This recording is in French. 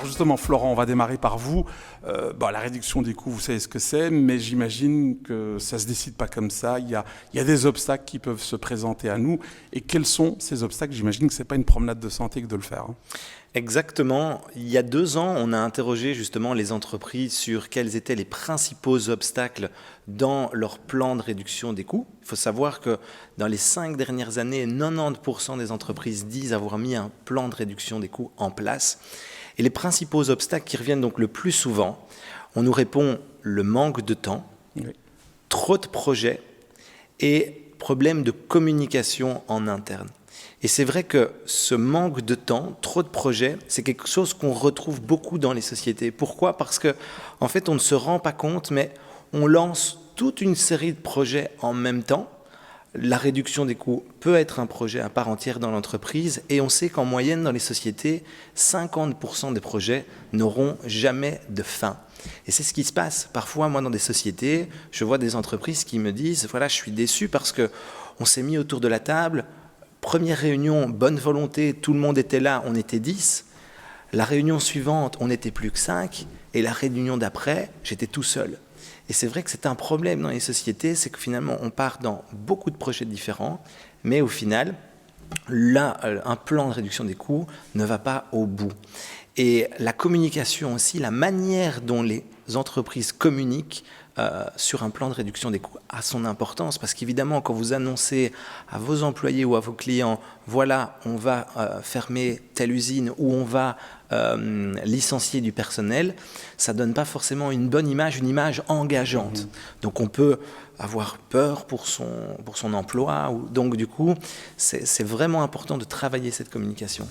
Alors justement, Florent, on va démarrer par vous. La réduction des coûts, vous savez ce que c'est, mais j'imagine que ça ne se décide pas comme ça. Il y a des obstacles qui peuvent se présenter à nous. Et quels sont ces obstacles? J'imagine que ce n'est pas une promenade de santé que de le faire. Exactement. Il y a 2 ans, on a interrogé justement les entreprises sur quels étaient les principaux obstacles dans leur plan de réduction des coûts. Il faut savoir que dans les 5 dernières années, 90% des entreprises disent avoir mis un plan de réduction des coûts en place. Et les principaux obstacles qui reviennent donc le plus souvent, on nous répond le manque de temps, oui, trop de projets et problème de communication en interne. Et c'est vrai que ce manque de temps, trop de projets, c'est quelque chose qu'on retrouve beaucoup dans les sociétés. Pourquoi? Parce que, en fait, on ne se rend pas compte, mais on lance toute une série de projets en même temps. La réduction des coûts peut être un projet à part entière dans l'entreprise et on sait qu'en moyenne, dans les sociétés, 50% des projets n'auront jamais de fin. Et c'est ce qui se passe. Parfois, moi, dans des sociétés, je vois des entreprises qui me disent « Voilà, je suis déçu parce qu'on s'est mis autour de la table. Première réunion, bonne volonté, tout le monde était là, on était 10. La réunion suivante, on n'était plus que 5. Et la réunion d'après, j'étais tout seul. » Et c'est vrai que c'est un problème dans les sociétés, c'est que finalement, on part dans beaucoup de projets différents, mais au final, là, un plan de réduction des coûts ne va pas au bout. Et la communication aussi, la manière dont les entreprises communiquent sur un plan de réduction des coûts a son importance parce qu'évidemment, quand vous annoncez à vos employés ou à vos clients, voilà, on va fermer telle usine ou on va licencier du personnel, ça ne donne pas forcément une bonne image, une image engageante. Donc on peut avoir peur pour son emploi. Donc du coup, c'est vraiment important de travailler cette communication.